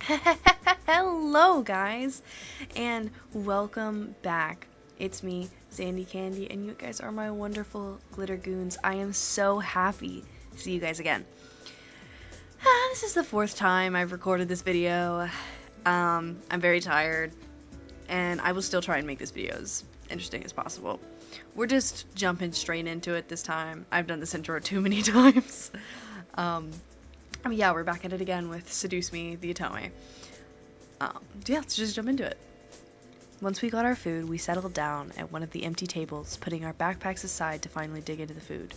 Hello guys, and welcome back. It's me, Sandy Candy, and you guys are my wonderful glitter goons. I am so happy to see you guys again. This is the fourth time I've recorded this video. I'm very tired, and I will still try and make this video as interesting as possible. We're just jumping straight into it this time. I've done this intro too many times. Yeah, we're back at it again with Seduce Me, the Otome. Yeah, let's just jump into it. Once we got our food, we settled down at one of the empty tables, putting our backpacks aside to finally dig into the food.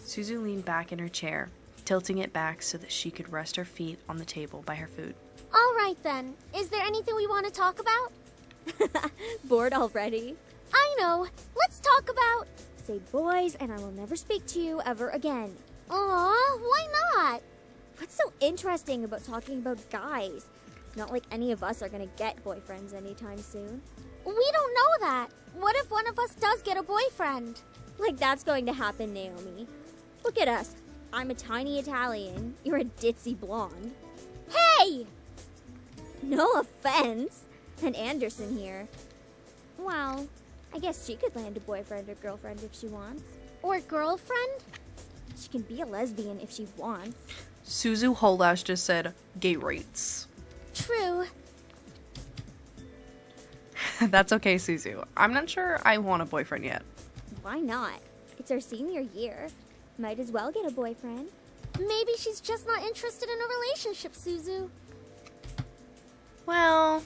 Suzu leaned back in her chair, tilting it back so that she could rest her feet on the table by her food. All right then. Is there anything we want to talk about? Bored already? I know. Let's talk about... Say boys, and I will never speak to you ever again. Aw, why not? What's so interesting about talking about guys? It's not like any of us are gonna get boyfriends anytime soon. We don't know that. What if one of us does get a boyfriend? Like that's going to happen, Naomi. Look at us. I'm a tiny Italian. You're a ditzy blonde. Hey! No offense. And Anderson here. Well, I guess she could land a boyfriend or girlfriend if she wants. Or girlfriend? She can be a lesbian if she wants. Suzu Holash just said, gay rates. True. That's okay, Suzu. I'm not sure I want a boyfriend yet. Why not? It's our senior year. Might as well get a boyfriend. Maybe she's just not interested in a relationship, Suzu. Well,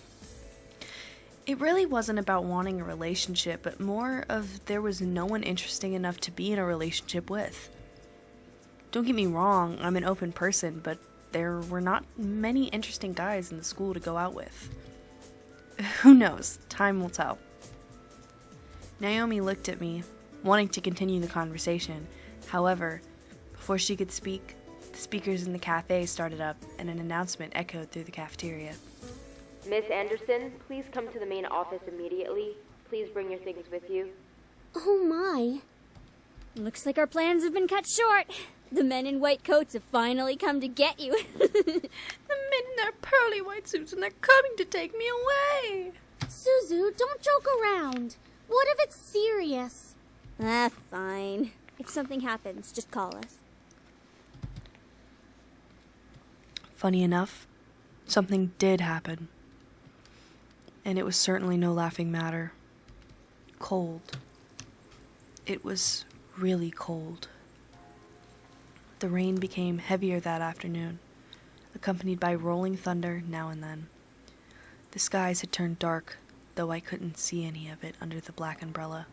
it really wasn't about wanting a relationship, but more of there was no one interesting enough to be in a relationship with. Don't get me wrong, I'm an open person, but there were not many interesting guys in the school to go out with. Who knows? Time will tell. Naomi looked at me, wanting to continue the conversation. However, before she could speak, the speakers in the cafe started up and an announcement echoed through the cafeteria. Miss Anderson, please come to the main office immediately. Please bring your things with you. Oh my. Looks like our plans have been cut short. The men in white coats have finally come to get you. The men in their pearly white suits, and they're coming to take me away. Suzu, don't joke around. What if it's serious? Fine. If something happens, just call us. Funny enough, something did happen. And it was certainly no laughing matter. Cold. It was really cold. The rain became heavier that afternoon, accompanied by rolling thunder now and then. The skies had turned dark, though I couldn't see any of it under the black umbrella.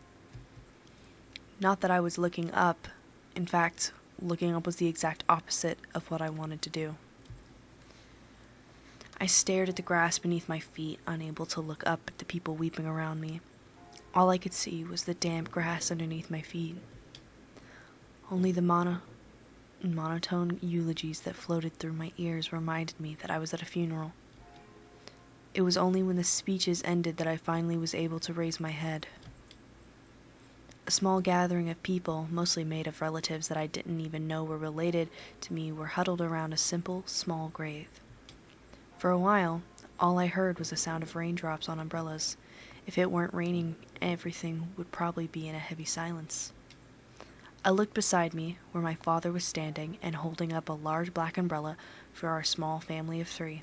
Not that I was looking up. In fact, looking up was the exact opposite of what I wanted to do. I stared at the grass beneath my feet, unable to look up at the people weeping around me. All I could see was the damp grass underneath my feet. Only the monotone eulogies that floated through my ears reminded me that I was at a funeral. It was only when the speeches ended that I finally was able to raise my head. A small gathering of people, mostly made of relatives that I didn't even know were related to me, were huddled around a simple, small grave. For a while, all I heard was the sound of raindrops on umbrellas. If it weren't raining, everything would probably be in a heavy silence. I looked beside me, where my father was standing and holding up a large black umbrella for our small family of 3.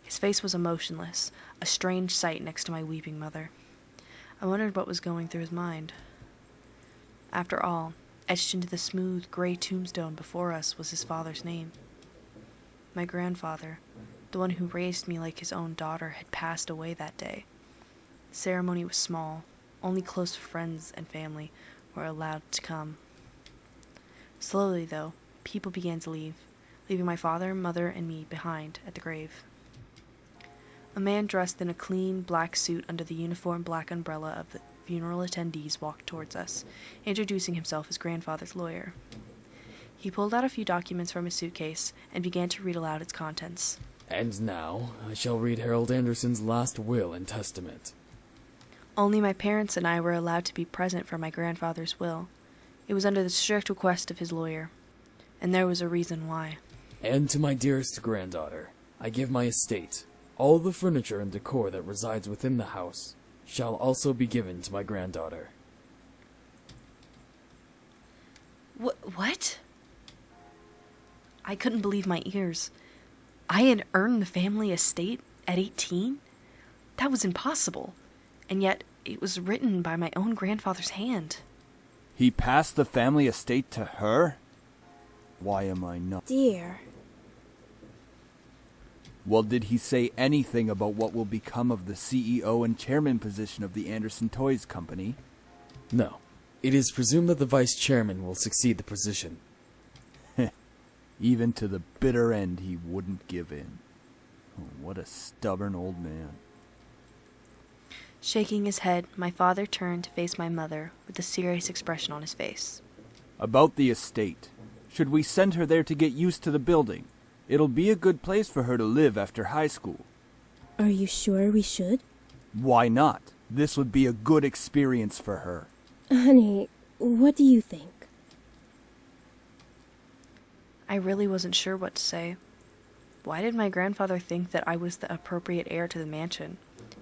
His face was emotionless, a strange sight next to my weeping mother. I wondered what was going through his mind. After all, etched into the smooth, gray tombstone before us was his father's name. My grandfather, the one who raised me like his own daughter, had passed away that day. The ceremony was small. Only close friends and family were allowed to come. Slowly, though, people began to leave, leaving my father, mother, and me behind at the grave. A man dressed in a clean black suit under the uniform black umbrella of the funeral attendees walked towards us, introducing himself as grandfather's lawyer. He pulled out a few documents from his suitcase and began to read aloud its contents. And now, I shall read Harold Anderson's last will and testament. Only my parents and I were allowed to be present for my grandfather's will. It was under the strict request of his lawyer. and there was a reason why. And to my dearest granddaughter, I give my estate. All the furniture and decor that resides within the house shall also be given to my granddaughter. What? I couldn't believe my ears. I had earned the family estate at 18? That was impossible. And yet, it was written by my own grandfather's hand. He passed the family estate to her? Why am I not? Dear. Well, did he say anything about what will become of the CEO and chairman position of the Anderson Toys Company? No. It is presumed that the vice chairman will succeed the position. Even to the bitter end, he wouldn't give in. Oh, what a stubborn old man. Shaking his head, my father turned to face my mother with a serious expression on his face. About the estate. Should we send her there to get used to the building? It'll be a good place for her to live after high school. Are you sure we should? Why not? This would be a good experience for her. Honey, what do you think? I really wasn't sure what to say. Why did my grandfather think that I was the appropriate heir to the mansion?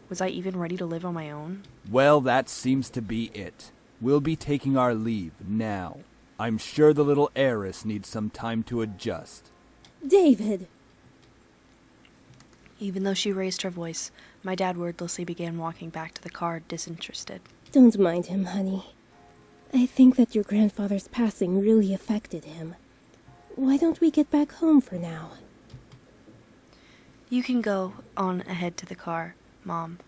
Was I even ready to live on my own? Well, that seems to be it. We'll be taking our leave now. I'm sure the little heiress needs some time to adjust. David! Even though she raised her voice, my dad wordlessly began walking back to the car, disinterested. Don't mind him, honey. I think that your grandfather's passing really affected him. Why don't we get back home for now? You can go on ahead to the car, Mom.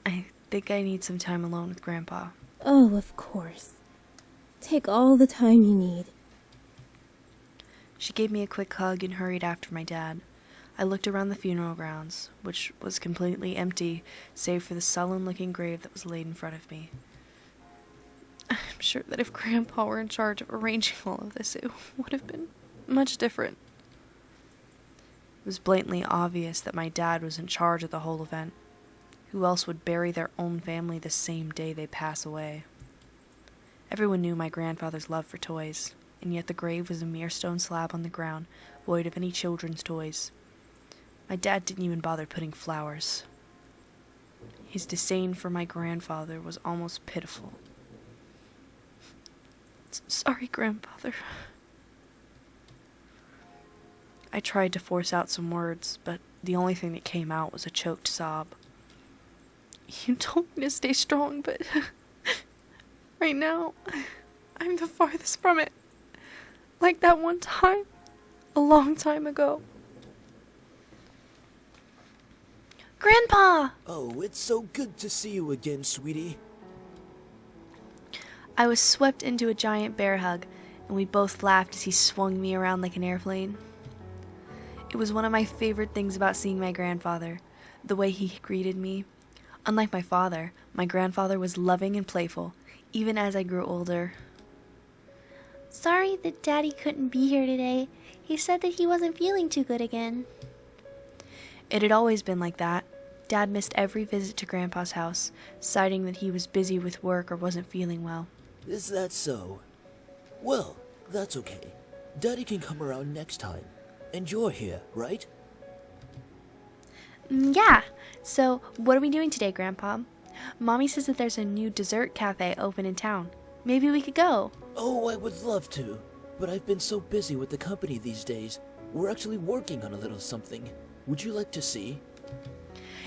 I think I need some time alone with Grandpa. Oh, of course. Take all the time you need. She gave me a quick hug and hurried after my dad. I looked around the funeral grounds, which was completely empty, save for the sullen-looking grave that was laid in front of me. I'm sure that if Grandpa were in charge of arranging all of this, it would have been much different. It was blatantly obvious that my dad was in charge of the whole event. Who else would bury their own family the same day they pass away? Everyone knew my grandfather's love for toys, and yet the grave was a mere stone slab on the ground, void of any children's toys. My dad didn't even bother putting flowers. His disdain for my grandfather was almost pitiful. Sorry, grandfather. I tried to force out some words, but the only thing that came out was a choked sob. You told me to stay strong, but right now, I'm the farthest from it. Like that one time, a long time ago. Grandpa! Oh, it's so good to see you again, sweetie. I was swept into a giant bear hug, and we both laughed as he swung me around like an airplane. It was one of my favorite things about seeing my grandfather, the way he greeted me. Unlike my father, my grandfather was loving and playful, even as I grew older. Sorry that Daddy couldn't be here today. He said that he wasn't feeling too good again. It had always been like that. Dad missed every visit to Grandpa's house, citing that he was busy with work or wasn't feeling well. Is that so? Well, that's okay. Daddy can come around next time. And you're here, right? Yeah. So, what are we doing today, Grandpa? Mommy says that there's a new dessert cafe open in town. Maybe we could go. Oh, I would love to. But I've been so busy with the company these days. We're actually working on a little something. Would you like to see?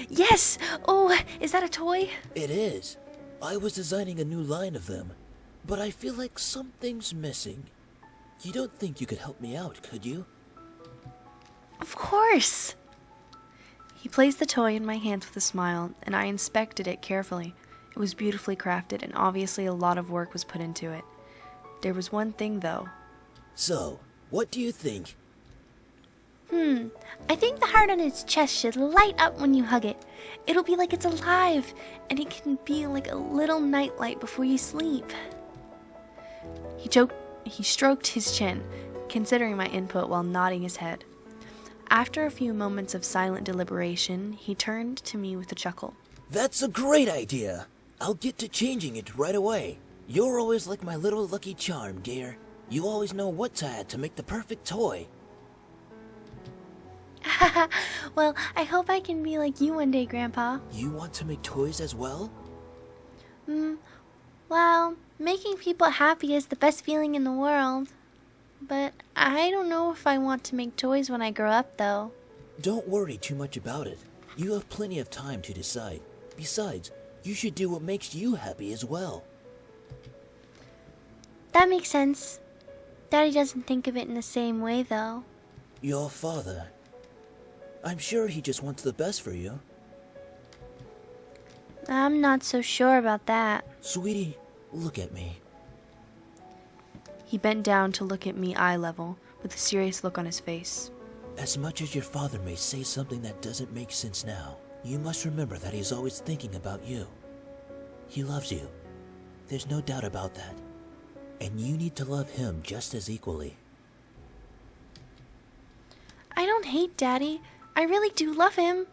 Yes! Oh, is that a toy? It is. I was designing a new line of them. But I feel like something's missing. You don't think you could help me out, could you? Of course! He placed the toy in my hands with a smile, and I inspected it carefully. It was beautifully crafted, and obviously a lot of work was put into it. There was one thing, though. So, what do you think? I think the heart on its chest should light up when you hug it. It'll be like it's alive, and it can be like a little nightlight before you sleep. He stroked his chin, considering my input while nodding his head. After a few moments of silent deliberation, he turned to me with a chuckle. That's a great idea. I'll get to changing it right away. You're always like my little lucky charm, dear. You always know what to add to make the perfect toy. Well, I hope I can be like you one day, Grandpa. You want to make toys as well? Well, making people happy is the best feeling in the world. But I don't know if I want to make toys when I grow up, though. Don't worry too much about it. You have plenty of time to decide. Besides, you should do what makes you happy as well. That makes sense. Daddy doesn't think of it in the same way, though. Your father. I'm sure he just wants the best for you. I'm not so sure about that. Sweetie, look at me. He bent down to look at me eye level, with a serious look on his face. As much as your father may say something that doesn't make sense now, you must remember that he's always thinking about you. He loves you. There's no doubt about that. And you need to love him just as equally. I don't hate Daddy. I really do love him.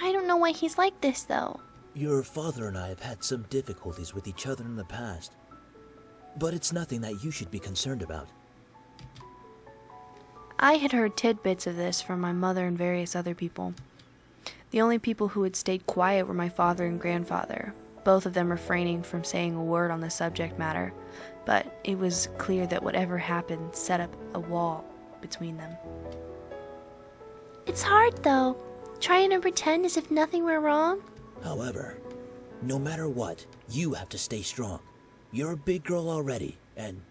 I don't know why he's like this, though. Your father and I have had some difficulties with each other in the past. But it's nothing that you should be concerned about. I had heard tidbits of this from my mother and various other people. The only people who had stayed quiet were my father and grandfather, both of them refraining from saying a word on the subject matter, but it was clear that whatever happened set up a wall between them. It's hard, though, trying to pretend as if nothing were wrong. However, no matter what, you have to stay strong. You're a big girl already, and,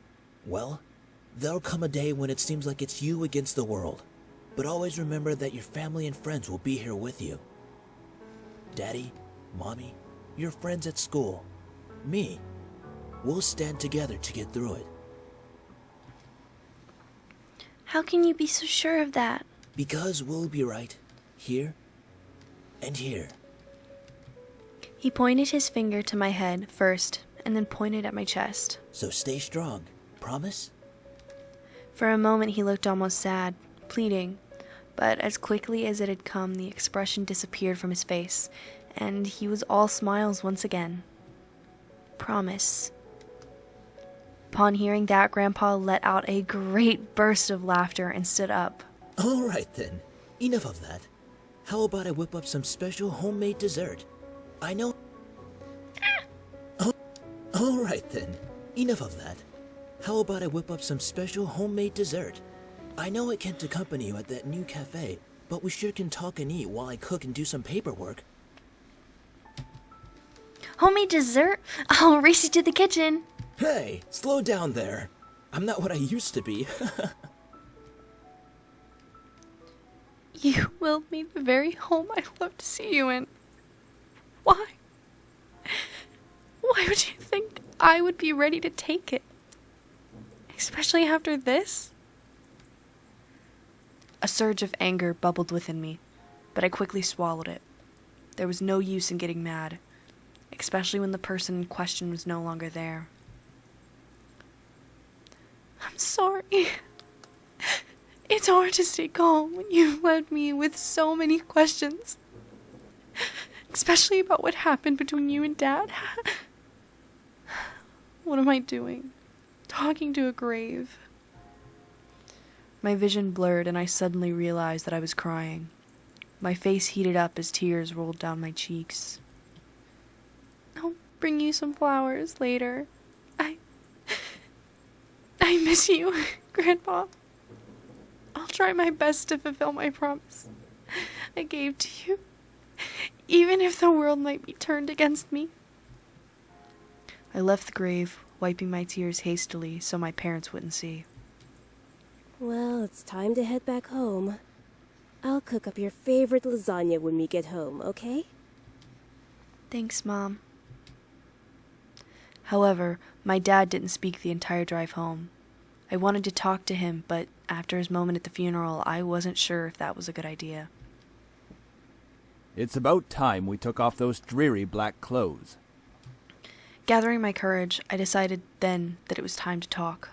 well, there'll come a day when it seems like it's you against the world. But always remember that your family and friends will be here with you. Daddy, Mommy, your friends at school, me. We'll stand together to get through it. How can you be so sure of that? Because we'll be right here and here. He pointed his finger to my head first, and then pointed at my chest. So stay strong. Promise? For a moment he looked almost sad, pleading, but as quickly as it had come, the expression disappeared from his face, and he was all smiles once again. Promise. Upon hearing that, Grandpa let out a great burst of laughter and stood up. All right then. Enough of that. How about I whip up some special homemade dessert? I know... All right then. Enough of that. How about I whip up some special homemade dessert? I know I can't accompany you at that new cafe, but we sure can talk and eat while I cook and do some paperwork. Homemade dessert? I'll race you to the kitchen. Hey, slow down there. I'm not what I used to be. You willed me the very home I love to see you in. Why? Why would you think I would be ready to take it? Especially after this? A surge of anger bubbled within me, but I quickly swallowed it. There was no use in getting mad, especially when the person in question was no longer there. I'm sorry. It's hard to stay calm when you've left me with so many questions. Especially about what happened between you and Dad. What am I doing? Talking to a grave. My vision blurred and I suddenly realized that I was crying. My face heated up as tears rolled down my cheeks. I'll bring you some flowers later. I miss you, Grandpa. I'll try my best to fulfill my promise I gave to you, even if the world might be turned against me. I left the grave, wiping my tears hastily so my parents wouldn't see. Well, it's time to head back home. I'll cook up your favorite lasagna when we get home, okay? Thanks, Mom. However, my dad didn't speak the entire drive home. I wanted to talk to him, but after his moment at the funeral, I wasn't sure if that was a good idea. It's about time we took off those dreary black clothes. Gathering my courage, I decided then that it was time to talk.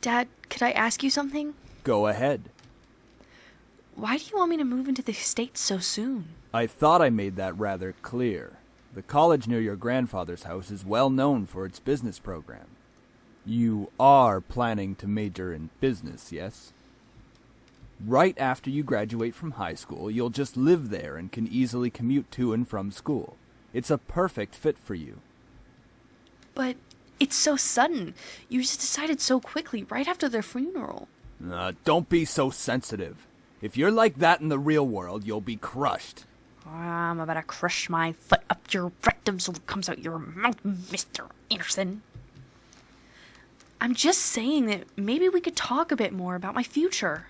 Dad, could I ask you something? Go ahead. Why do you want me to move into the States so soon? I thought I made that rather clear. The college near your grandfather's house is well known for its business program. You are planning to major in business, yes? Right after you graduate from high school, you'll just live there and can easily commute to and from school. It's a perfect fit for you. But it's so sudden. You just decided so quickly, right after their funeral. Don't be so sensitive. If you're like that in the real world, you'll be crushed. I'm about to crush my foot up your rectum so it comes out your mouth, Mr. Anderson. I'm just saying that maybe we could talk a bit more about my future.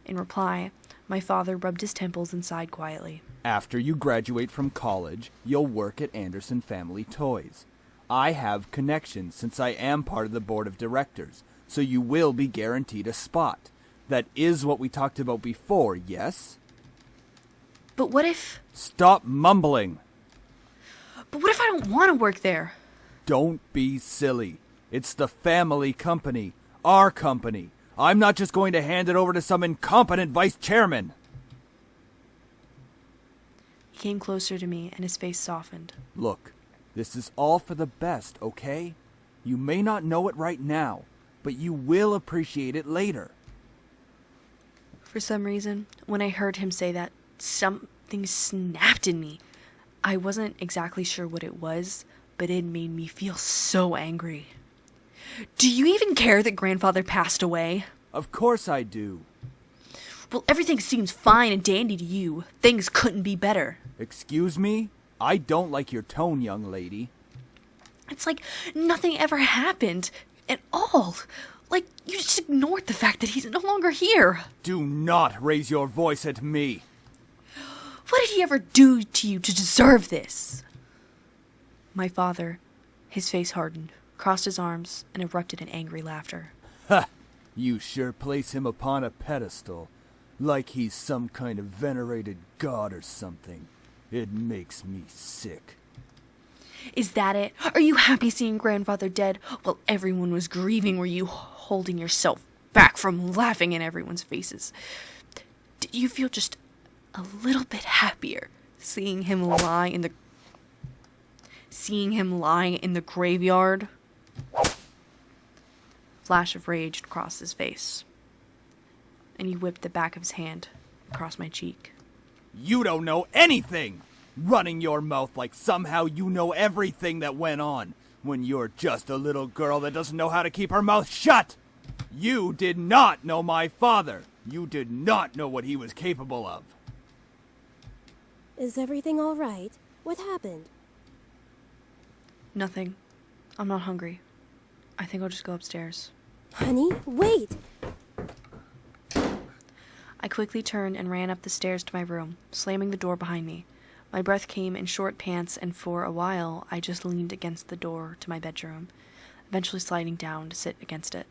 In reply, my father rubbed his temples and sighed quietly. After you graduate from college, you'll work at Anderson Family Toys. I have connections since I am part of the board of directors, so you will be guaranteed a spot. That is what we talked about before, yes? But what if... Stop mumbling! But what if I don't want to work there? Don't be silly. It's the family company. Our company. I'm not just going to hand it over to some incompetent vice chairman. He came closer to me and his face softened. Look, this is all for the best, okay? You may not know it right now, but you will appreciate it later. For some reason, when I heard him say that, something snapped in me. I wasn't exactly sure what it was, but it made me feel so angry. Do you even care that grandfather passed away? Of course I do. Well, everything seems fine and dandy to you. Things couldn't be better. Excuse me? I don't like your tone, young lady. It's like nothing ever happened at all. Like you just ignored the fact that he's no longer here. Do not raise your voice at me. What did he ever do to you to deserve this? My father, his face hardened, crossed his arms, and erupted in angry laughter. Ha! You sure place him upon a pedestal, like he's some kind of venerated god or something. It makes me sick. Is that it? Are you happy seeing grandfather dead while everyone was grieving? Were you holding yourself back from laughing in everyone's faces? Did you feel just a little bit happier seeing him lie in the graveyard? Flash of rage crossed his face, and he whipped the back of his hand across my cheek. You don't know anything! Running your mouth like somehow you know everything that went on, when you're just a little girl that doesn't know how to keep her mouth shut! You did not know my father! You did not know what he was capable of! Is everything all right? What happened? Nothing. I'm not hungry. I think I'll just go upstairs. Honey, wait! I quickly turned and ran up the stairs to my room, slamming the door behind me. My breath came in short pants, and for a while I just leaned against the door to my bedroom, eventually sliding down to sit against it.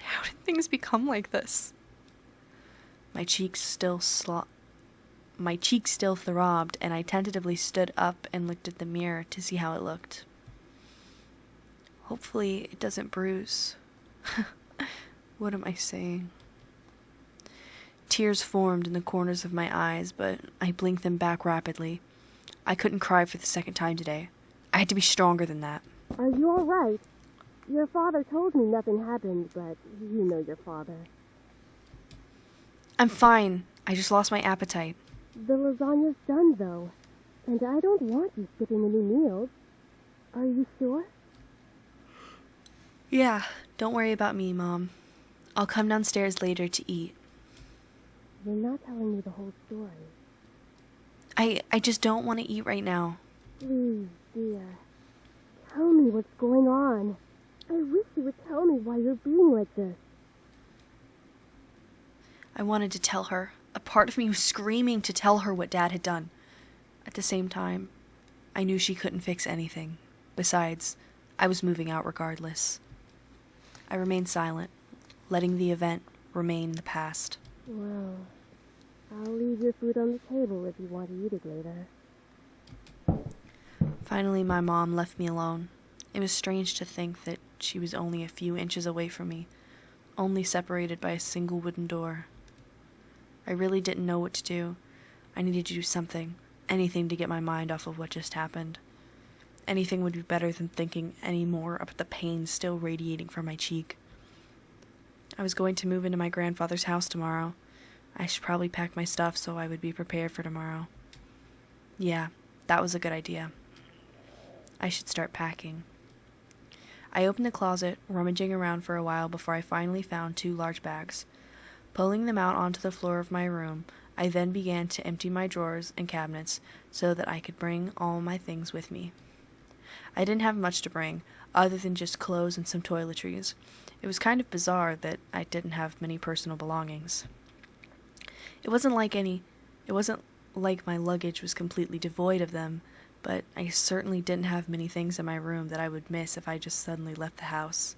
How did things become like this? My cheeks still throbbed, and I tentatively stood up and looked at the mirror to see how it looked. Hopefully it doesn't bruise. What am I saying? Tears formed in the corners of my eyes, but I blinked them back rapidly. I couldn't cry for the second time today. I had to be stronger than that. Are you all right? Your father told me nothing happened, but you know your father. I'm fine. I just lost my appetite. The lasagna's done, though, and I don't want you skipping any meals. Are you sure? Yeah, don't worry about me, Mom. I'll come downstairs later to eat. You're not telling me the whole story. I just don't want to eat right now. Please, dear. Tell me what's going on. I wish you would tell me why you're being like this. I wanted to tell her. A part of me was screaming to tell her what Dad had done. At the same time, I knew she couldn't fix anything. Besides, I was moving out regardless. I remained silent, letting the event remain in the past. Well, I'll leave your food on the table if you want to eat it later. Finally, my mom left me alone. It was strange to think that she was only a few inches away from me, only separated by a single wooden door. I really didn't know what to do. I needed to do something, anything to get my mind off of what just happened. Anything would be better than thinking any more about the pain still radiating from my cheek. I was going to move into my grandfather's house tomorrow. I should probably pack my stuff so I would be prepared for tomorrow. Yeah, that was a good idea. I should start packing. I opened the closet, rummaging around for a while before I finally found 2 large bags. Pulling them out onto the floor of my room, I then began to empty my drawers and cabinets so that I could bring all my things with me. I didn't have much to bring, other than just clothes and some toiletries. It was kind of bizarre that I didn't have many personal belongings. It wasn't like my luggage was completely devoid of them, but I certainly didn't have many things in my room that I would miss if I just suddenly left the house.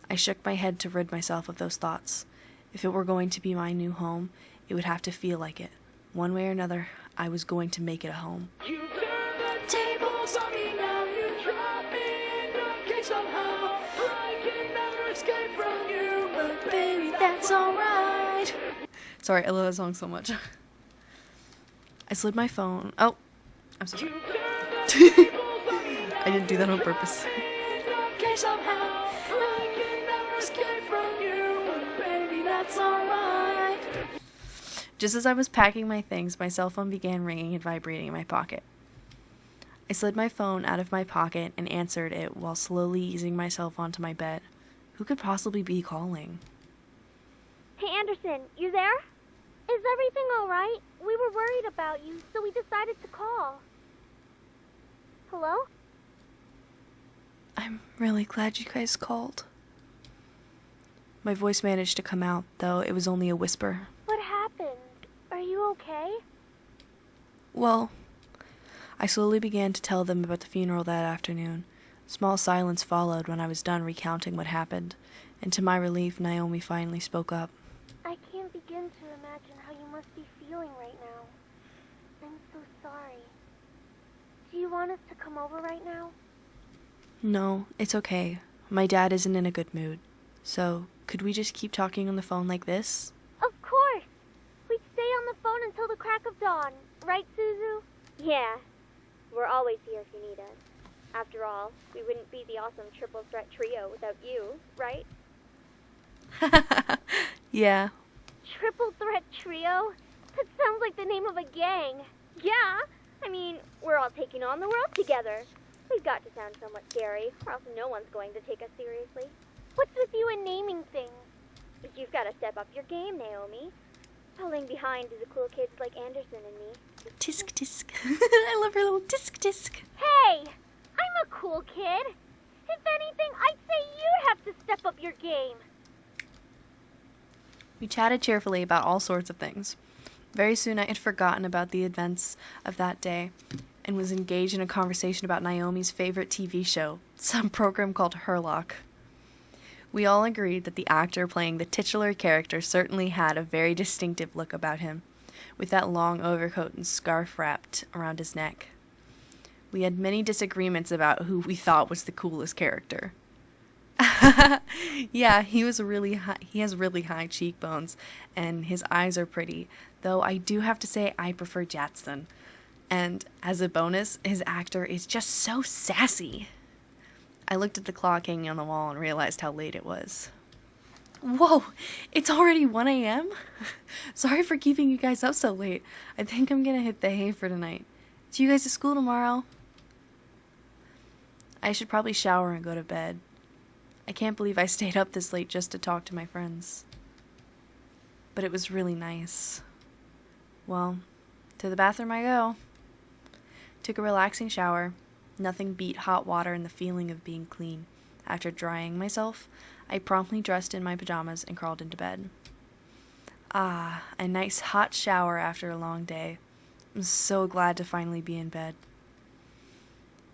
I shook my head to rid myself of those thoughts. If it were going to be my new home, it would have to feel like it. One way or another, I was going to make it a home. You turn the tables on me now, you drop me in the case somehow. I can never escape from you, but baby, that's alright. Sorry, I love that song so much. I slid my phone. Oh, I'm so sorry. I didn't do that on purpose. Just as I was packing my things, my cell phone began ringing and vibrating in my pocket. I slid my phone out of my pocket and answered it while slowly easing myself onto my bed. Who could possibly be calling? Hey, Anderson, you there? Is everything all right? We were worried about you, so we decided to call. Hello? I'm really glad you guys called. My voice managed to come out, though it was only a whisper. What happened? Are you okay? Well, I slowly began to tell them about the funeral that afternoon. Small silence followed when I was done recounting what happened, and to my relief, Naomi finally spoke up. I can't begin to imagine how you must be feeling right now. I'm so sorry. Do you want us to come over right now? No, it's okay. My dad isn't in a good mood. So, could we just keep talking on the phone like this? Of course! We'd stay on the phone until the crack of dawn. Right, Suzu? Yeah. We're always here if you need us. After all, we wouldn't be the awesome triple threat trio without you, right? Yeah. Triple threat trio? That sounds like the name of a gang. Yeah! I mean, we're all taking on the world together. We've got to sound somewhat scary, or else no one's going to take us seriously. What's with you and naming things? But you've got to step up your game, Naomi. Falling behind to the cool kids like Anderson and me. Tisk tisk. I love her little tisk tisk. Hey! I'm a cool kid. If anything, I'd say you have to step up your game. We chatted cheerfully about all sorts of things. Very soon I had forgotten about the events of that day and was engaged in a conversation about Naomi's favorite TV show, some program called Herlock. We all agreed that the actor playing the titular character certainly had a very distinctive look about him, with that long overcoat and scarf wrapped around his neck. We had many disagreements about who we thought was the coolest character. Yeah, he has really high cheekbones, and his eyes are pretty, though I do have to say I prefer Jackson. And as a bonus, his actor is just so sassy. I looked at the clock hanging on the wall and realized how late it was. Whoa, it's already 1 a.m.? Sorry for keeping you guys up so late. I think I'm gonna hit the hay for tonight. See you guys at school tomorrow. I should probably shower and go to bed. I can't believe I stayed up this late just to talk to my friends. But it was really nice. Well, to the bathroom I go. Took a relaxing shower. Nothing beat hot water and the feeling of being clean. After drying myself, I promptly dressed in my pajamas and crawled into bed. Ah, a nice hot shower after a long day. I'm so glad to finally be in bed.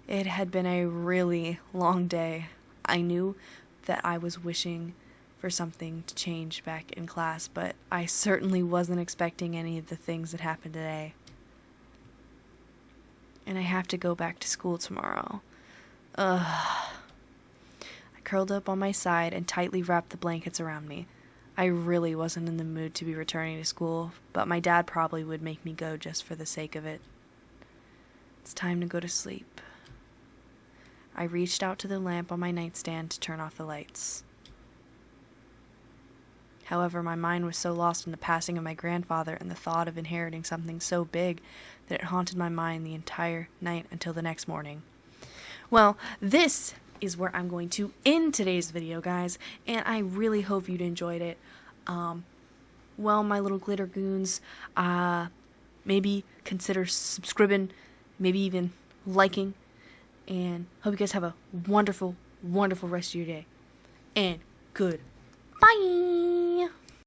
It had been a really long day. I knew that I was wishing for something to change back in class, but I certainly wasn't expecting any of the things that happened today. And I have to go back to school tomorrow. Ugh. I curled up on my side and tightly wrapped the blankets around me. I really wasn't in the mood to be returning to school, but my dad probably would make me go just for the sake of it. It's time to go to sleep. I reached out to the lamp on my nightstand to turn off the lights. However, my mind was so lost in the passing of my grandfather and the thought of inheriting something so big that it haunted my mind the entire night until the next morning. Well, this is where I'm going to end today's video, guys, and I really hope you enjoyed it. Well, my little glitter goons, maybe consider subscribing, maybe even liking, and hope you guys have a wonderful, wonderful rest of your day. And goodbye!